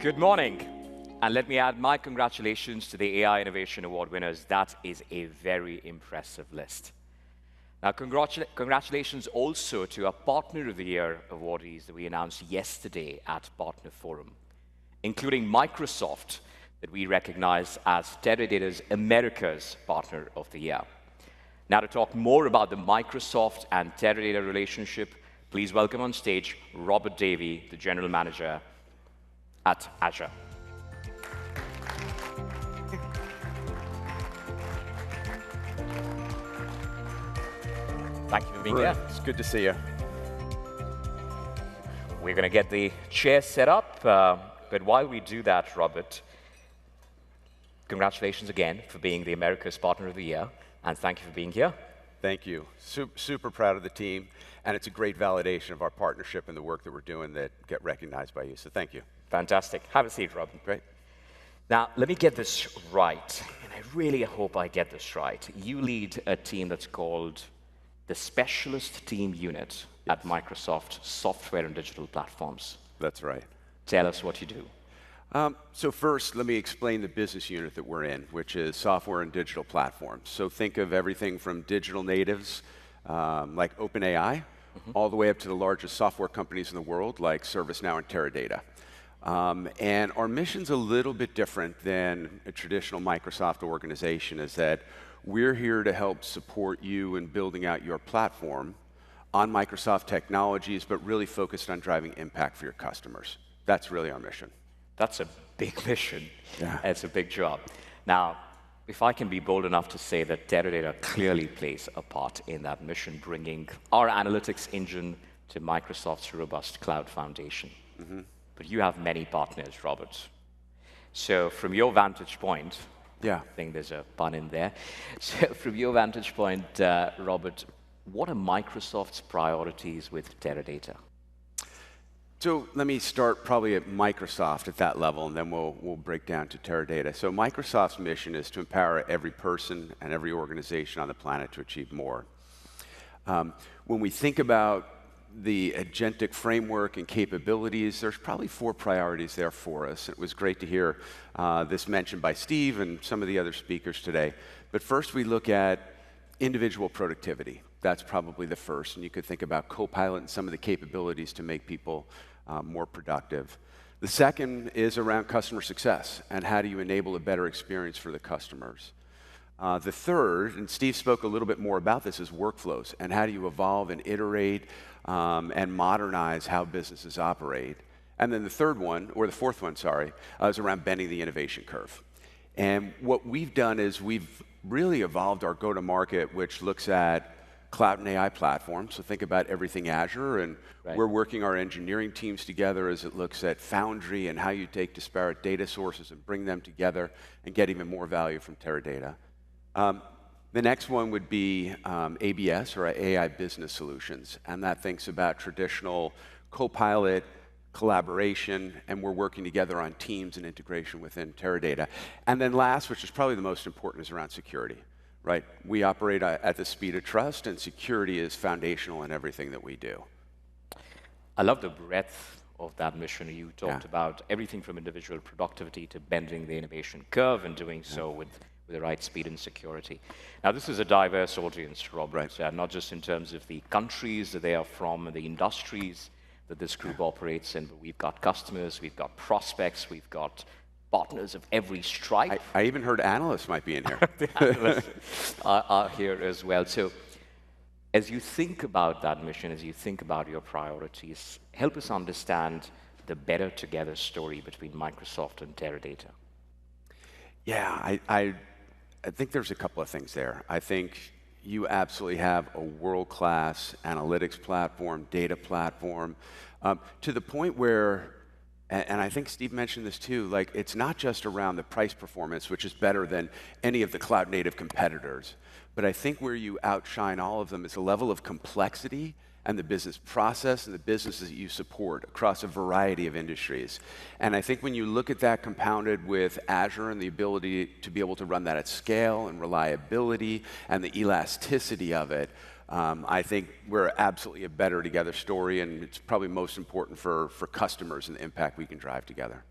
Good morning, and let me add my congratulations to the AI Innovation Award winners. That is a very impressive list. Now, congratulations also to our Partner of the Year awardees that we announced yesterday at Partner Forum, including Microsoft, that we recognize as Teradata's America's Partner of the Year. Now, to talk more about the Microsoft and Teradata relationship, please welcome on stage Robert Davy, the General Manager at Azure. Thank you for being here. It's good to see you. We're going to get the chair set up, but while we do that, Robert, congratulations again for being the America's Partner of the Year, and thank you for being here. Thank you. Super proud of the team, and it's a great validation of our partnership and the work that we're doing that get recognized by you, so thank you. Fantastic. Have a seat, Robert. Great. Now, let me get this right, and I really hope I get this right. You lead a team that's called the Specialist Team Unit at Microsoft Software and Digital Platforms. That's right. Tell us what you do. So first, let me explain the business unit that we're in, which is software and digital platforms. So think of everything from digital natives, like OpenAI, all the way up to the largest software companies in the world, like ServiceNow and Teradata. And our mission's a little bit different than a traditional Microsoft organization, is that we're here to help support you in building out your platform on Microsoft technologies, but really focused on driving impact for your customers. That's really our mission. That's a big mission. Yeah. It's a big job. Now, if I can be bold enough to say that Teradata clearly plays a part in that mission, bringing our analytics engine to Microsoft's robust cloud foundation. But you have many partners, Robert. So from your vantage point, Yeah. I think there's a pun in there. So from your vantage point, Robert, what are Microsoft's priorities with Teradata? So let me start probably at Microsoft at that level, and then we'll break down to Teradata. So Microsoft's mission is to empower every person and every organization on the planet to achieve more. When we think about the agentic framework and capabilities, there's probably 4 priorities there for us. It was great to hear this mentioned by Steve and some of the other speakers today. But first, we look at individual productivity. That's probably the first. And you could think about Copilot and some of the capabilities to make people more productive. The second is around customer success and how do you enable a better experience for the customers. The third, and Steve spoke a little bit more about this, is workflows and how do you evolve and iterate and modernize how businesses operate. And then the third one, or the fourth one, sorry, is around bending the innovation curve. And what we've done is we've really evolved our go-to-market, which looks at cloud and AI platforms. So think about everything Azure, and we're working our engineering teams together as it looks at Foundry and how you take disparate data sources and bring them together and get even more value from Teradata. The next one would be ABS, or AI Business Solutions, and that thinks about traditional Copilot collaboration, and we're working together on teams and integration within Teradata. And then last, which is probably the most important, is around security, right? We operate at the speed of trust, and security is foundational in everything that we do. I love the breadth of that mission. You talked about everything from individual productivity to bending the innovation curve and doing so with the right speed and security. Now, this is a diverse audience, Robert, not just in terms of the countries that they are from and the industries that this group operates in, but we've got customers, we've got prospects, we've got partners of every stripe. I even heard analysts might be in here. The analysts are here as well. So as you think about that mission, as you think about your priorities, help us understand the better together story between Microsoft and Teradata. Yeah, I think there's a couple of things there. I think you absolutely have a world-class analytics platform, data platform, to the point where, and I think Steve mentioned this too, like it's not just around the price performance, which is better than any of the cloud-native competitors, but I think where you outshine all of them is the level of complexity and the business process and the businesses that you support across a variety of industries. And I think when you look at that compounded with Azure and the ability to be able to run that at scale and reliability and the elasticity of it, I think we're absolutely a better together story, and it's probably most important for customers and the impact we can drive together.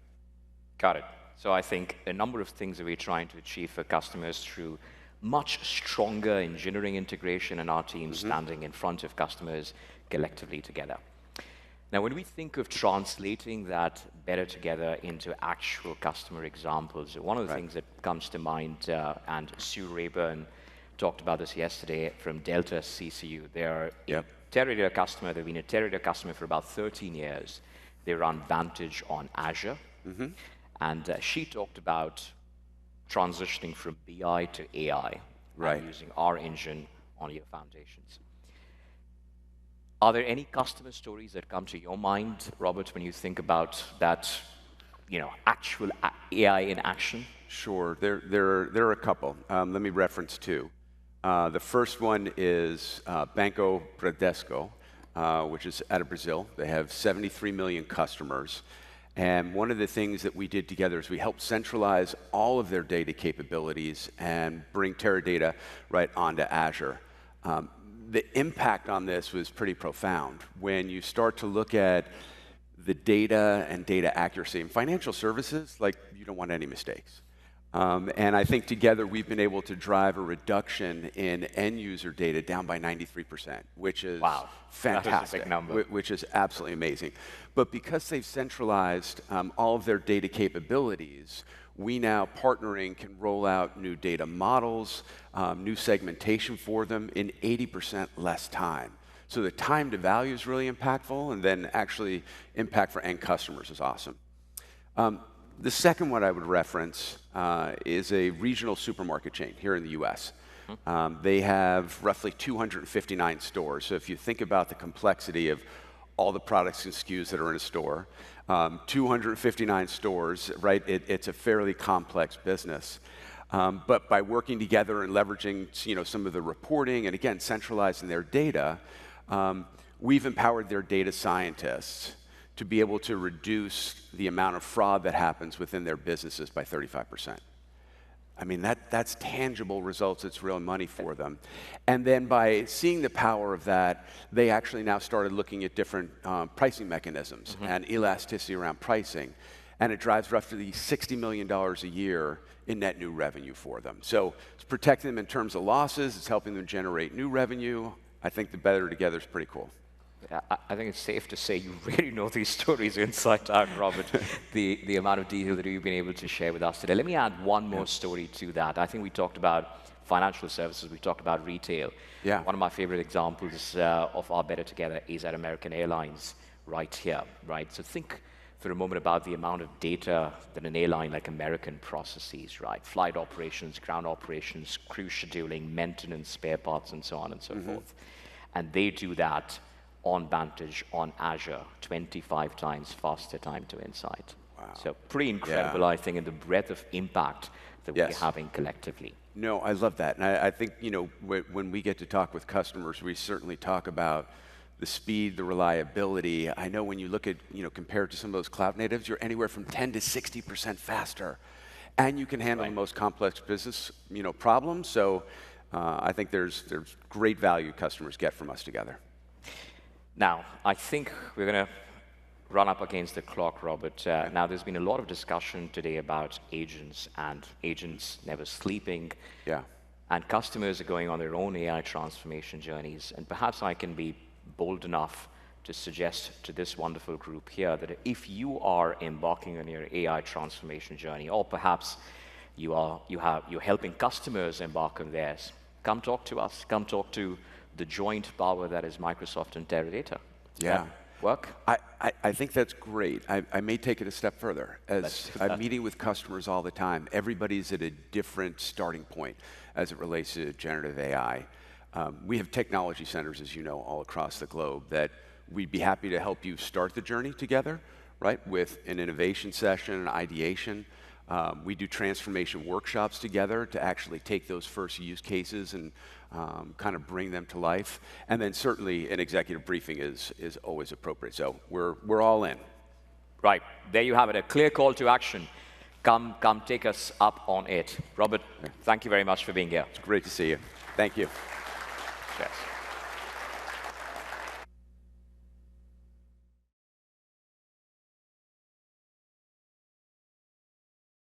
Got it. So I think a number of things that we're trying to achieve for customers through much stronger engineering integration and our team standing in front of customers collectively together. Now, when we think of translating that better together into actual customer examples, one of the things that comes to mind, and Sue Rayburn talked about this yesterday from Delta CCU. They're a Teradata customer. They've been a Teradata customer for about 13 years. They run Vantage on Azure. And she talked about transitioning from BI to AI, and using our engine on your foundations. Are there any customer stories that come to your mind, Robert, when you think about that, actual AI in action? Sure, there are a couple. Let me reference two. The first one is Banco Bradesco, which is out of Brazil. They have 73 million customers. And one of the things that we did together is we helped centralize all of their data capabilities and bring Teradata right onto Azure. The impact on this was pretty profound. When you start to look at the data and data accuracy in financial services, you don't want any mistakes. And I think together we've been able to drive a reduction in end user data down by 93%, which is fantastic. That is a big number. Which is absolutely amazing. But because they've centralized all of their data capabilities, we now, partnering, can roll out new data models, new segmentation for them in 80% less time. So the time to value is really impactful, and then actually impact for end customers is awesome. The second one I would reference is a regional supermarket chain here in the US. They have roughly 259 stores. So if you think about the complexity of all the products and SKUs that are in a store, 259 stores, right? It's a fairly complex business. But by working together and leveraging some of the reporting and, again, centralizing their data, we've empowered their data scientists to be able to reduce the amount of fraud that happens within their businesses by 35%. I mean, that's tangible results. It's real money for them. And then by seeing the power of that, they actually now started looking at different pricing mechanisms and elasticity around pricing. And it drives roughly $60 million a year in net new revenue for them. So it's protecting them in terms of losses. It's helping them generate new revenue. I think the better together is pretty cool. I think it's safe to say you really know these stories inside out, Robert, the amount of detail that you've been able to share with us today. Let me add one more story to that. I think we talked about financial services, we talked about retail. One of my favorite examples of our better together is at American Airlines right here, right? So think for a moment about the amount of data that an airline like American processes, right? Flight operations, ground operations, crew scheduling, maintenance, spare parts, and so on and so forth. And they do that on Vantage, on Azure, 25 times faster time to insight. So pretty incredible, I think, in the breadth of impact that we're having collectively. No, I love that. And I think, when we get to talk with customers, we certainly talk about the speed, the reliability. I know when you look at, compared to some of those cloud natives, you're anywhere from 10 to 60% faster. And you can handle the most complex business, problems. So I think there's great value customers get from us together. Now, I think we're going to run up against the clock, Robert. Now, there's been a lot of discussion today about agents and agents never sleeping. And customers are going on their own AI transformation journeys. And perhaps I can be bold enough to suggest to this wonderful group here that if you are embarking on your AI transformation journey, or perhaps you're helping customers embark on theirs, come talk to us. Come talk to the joint power that is Microsoft and Teradata. Work? I think that's great. I may take it a step further. As I'm meeting with customers all the time, everybody's at a different starting point as it relates to generative AI. We have technology centers, as you know, all across the globe that we'd be happy to help you start the journey together, right, with an innovation session, an ideation. We do transformation workshops together to actually take those first use cases and kind of bring them to life. And then certainly an executive briefing is always appropriate. So we're all in. Right. There you have it, a clear call to action. Come take us up on it. Robert, thank you very much for being here. It's great to see you. Thank you. Cheers.